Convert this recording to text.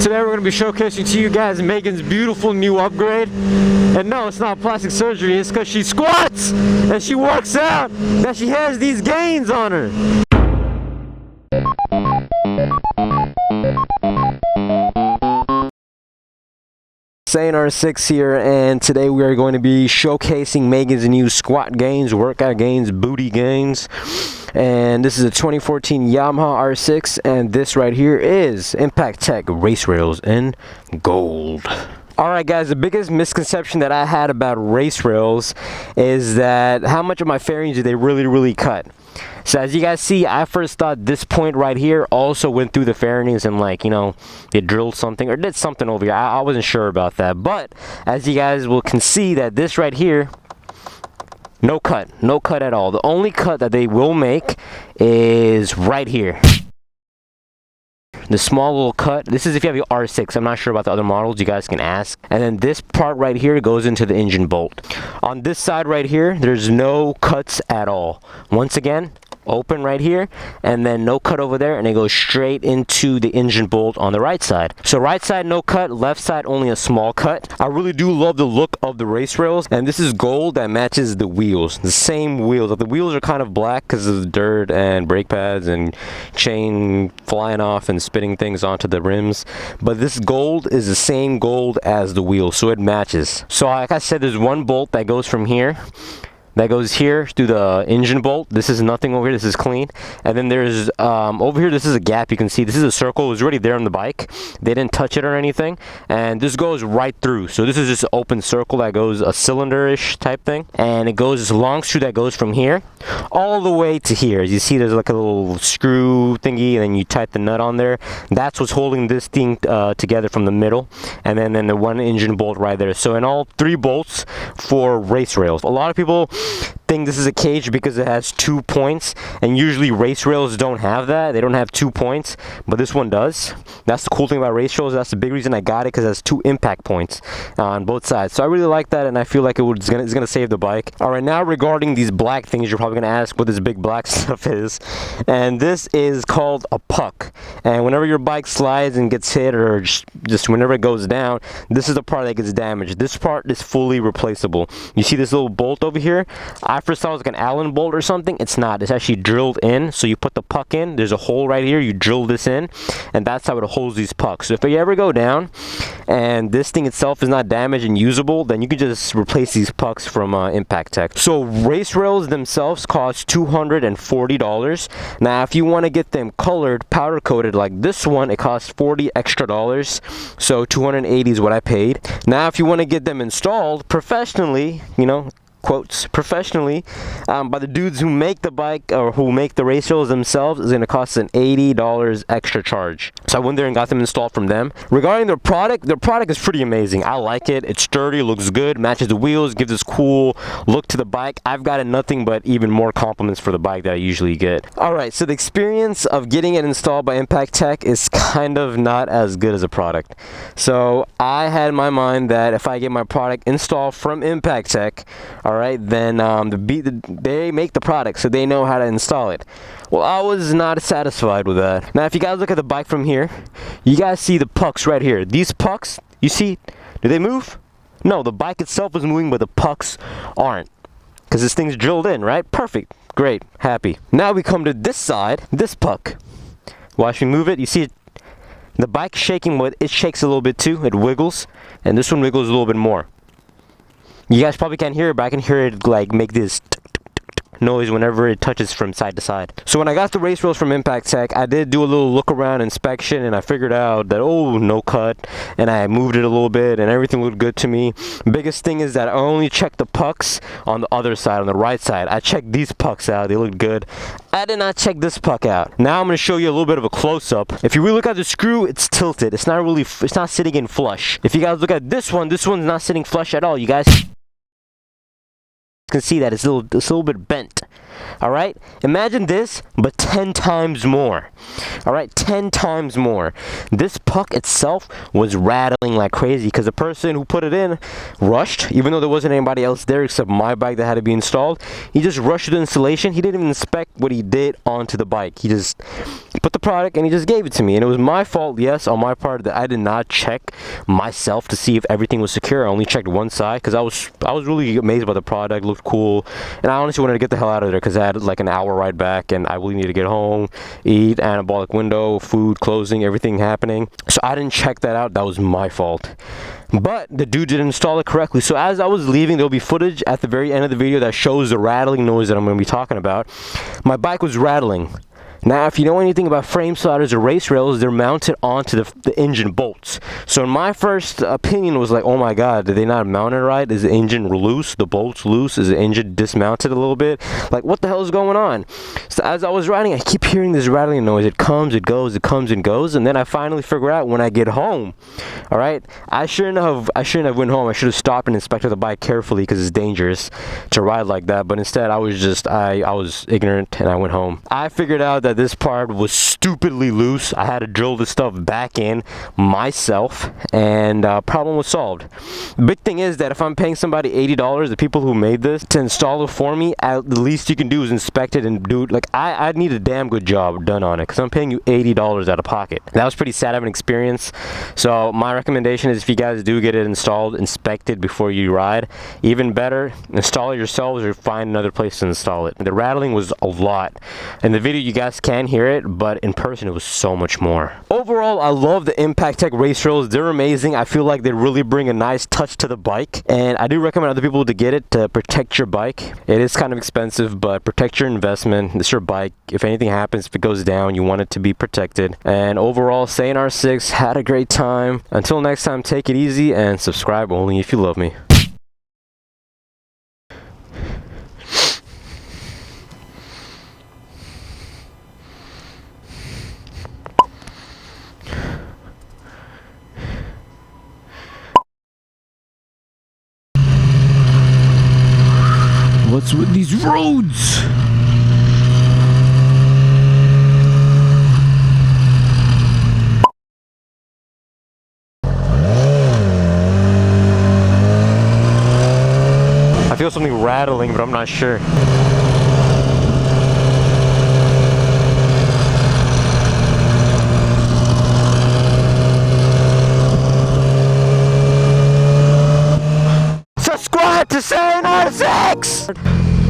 Today we're going to be showcasing to you guys Megan's beautiful new upgrade. And no, it's not plastic surgery, it's because she squats and she works out that she has these gains on her. SaiyanRSexy here, and today we are going to be showcasing Megan's new squat gains, workout gains, booty gains. And this is a 2014 Yamaha R6, and this right here is Impaktech race rails in gold. Alright guys, the biggest misconception that I had about race rails is that how much of my fairings do they really cut. So as you guys see, I first thought this point right here also went through the fairings and, like, you know, it drilled something or did something over here. I wasn't sure about that, but as you guys can see that this right here, no cut at all. The only cut that they will make is right here. The small little cut. This is if you have your R6. I'm not sure about the other models. You guys can ask. And then this part right here goes into the engine bolt. On this side right here, there's no cuts at all. Once again, open right here, and then no cut over there, and it goes straight into the engine bolt on the right side. So right side no cut, left side only a small cut. I really do love the look of the race rails, and this is gold that matches the wheels, the same wheels. The wheels are kind of black because of the dirt and brake pads and chain flying off and spitting things onto the rims, but this gold is the same gold as the wheels, so it matches. So like I said, there's one bolt that goes from here, that goes here through the engine bolt. This is nothing over here, this is clean. And then there's over here, this is a gap. You can see this is a circle. It was already there on the bike. They didn't touch it or anything, and this goes right through. So this is just an open circle that goes a cylinder-ish type thing, and it goes this long screw that goes from here all the way to here. As you see, there's like a little screw thingy, and then you tight the nut on there. That's what's holding this thing together from the middle, and then the one engine bolt right there. So in all, 3 bolts for race rails. A lot of people think this is a cage because it has 2 points, and usually race rails don't have that. They don't have 2 points, but this one does. That's the cool thing about race rails. That's the big reason I got it, because it has 2 impact points on both sides. So I really like that, and I feel like it's gonna save the bike. All right, now regarding these black things, you're probably gonna ask what this big black stuff is, and this is called a puck. And whenever your bike slides and gets hit, or just whenever it goes down, this is the part that gets damaged. This part is fully replaceable. You see this little bolt over here? I first thought it was like an Allen bolt or something. It's not. It's actually drilled in. So you put the puck in. There's a hole right here. You drill this in, and that's how it holds these pucks. So if you ever go down and this thing itself is not damaged and usable, then you can just replace these pucks from Impaktech. So race rails themselves cost $240. Now if you want to get them colored, powder coated like this one, it costs $40 extra. So $280 is what I paid. Now if you want to get them installed professionally, you know, quotes, professionally, by the dudes who make the bike or who make the race rails themselves, is going to cost an $80 extra charge. So I went there and got them installed from them. Regarding their product is pretty amazing. I like it. It's sturdy, looks good, matches the wheels, gives this cool look to the bike. I've gotten nothing but even more compliments for the bike that I usually get. Alright, so the experience of getting it installed by Impaktech is kind of not as good as a product. So I had in my mind that if I get my product installed from Impaktech, alright, then they make the product, so they know how to install it. Well, I was not satisfied with that. Now if you guys look at the bike from here, you guys see the pucks right here. These pucks, you see, do they move? No, the bike itself is moving, but the pucks aren't, because this thing's drilled in, right? Perfect, great, happy. Now we come to this side, this puck. Watch me move it. You see it, the bike's shaking, but it shakes a little bit too. It wiggles, and this one wiggles a little bit more. You guys probably can't hear it, but I can hear it like make this noise whenever it touches from side to side. So when I got the race rails from Impaktech, I did do a little look around inspection, and I figured out that, oh, no cut, and I moved it a little bit and everything looked good to me. Biggest thing is that I only checked the pucks on the other side, on the right side. I checked these pucks out, they looked good. I did not check this puck out. Now I'm going to show you a little bit of a close-up. If you really look at the screw, it's tilted. It's not sitting in flush. If you guys look at this one's not sitting flush at all. You guys can see that it's a little bit bent. All right, imagine this, but 10 times more. All right, 10 times more. This puck itself was rattling like crazy because the person who put it in rushed, even though there wasn't anybody else there except my bike that had to be installed. He just rushed to the installation. He didn't even inspect what he did onto the bike. He just put the product and he just gave it to me. And it was my fault, yes, on my part, that I did not check myself to see if everything was secure. I only checked one side because I was really amazed by the product. It looked cool, and I honestly wanted to get the hell out of there because I had like an hour ride back and I really needed to get home, eat, anabolic window, food, closing, everything happening. So I didn't check that out. That was my fault. But the dude didn't install it correctly. So as I was leaving, there'll be footage at the very end of the video that shows the rattling noise that I'm going to be talking about. My bike was rattling. Now, if you know anything about frame sliders or race rails, they're mounted onto the engine bolts. So in my first opinion was like, oh my god, did they not mount it right? Is the engine loose? The bolts loose? Is the engine dismounted a little bit? Like, what the hell is going on? So as I was riding, I keep hearing this rattling noise. It comes, it goes, it comes and goes, and then I finally figure out when I get home. All right, I shouldn't have went home. I should have stopped and inspected the bike carefully because it's dangerous to ride like that. But instead, I was ignorant and I went home. I figured out that this part was stupidly loose. I had to drill this stuff back in myself, and problem was solved. Big thing is that if I'm paying somebody $80, the people who made this, to install it for me, at the least you can do is inspect it and do it. Like, I need a damn good job done on it because I'm paying you $80 out of pocket. That was pretty sad of an experience. So my recommendation is, if you guys do get it installed, inspect it before you ride. Even better, install it yourselves or find another place to install it. The rattling was a lot. In the video you guys can hear it, but in person it was so much more. Overall, I love the Impaktech race rails. They're amazing. I feel like they really bring a nice touch to the bike, and I do recommend other people to get it to protect your bike. It is kind of expensive, but protect your investment. It's your bike. If anything happens, if it goes down, you want it to be protected. And overall, SaiyanRSexy, had a great time. Until next time, take it easy and subscribe only if you love me. What's with these roads? I feel something rattling, but I'm not sure. Subscribe to SaiyanRSexy!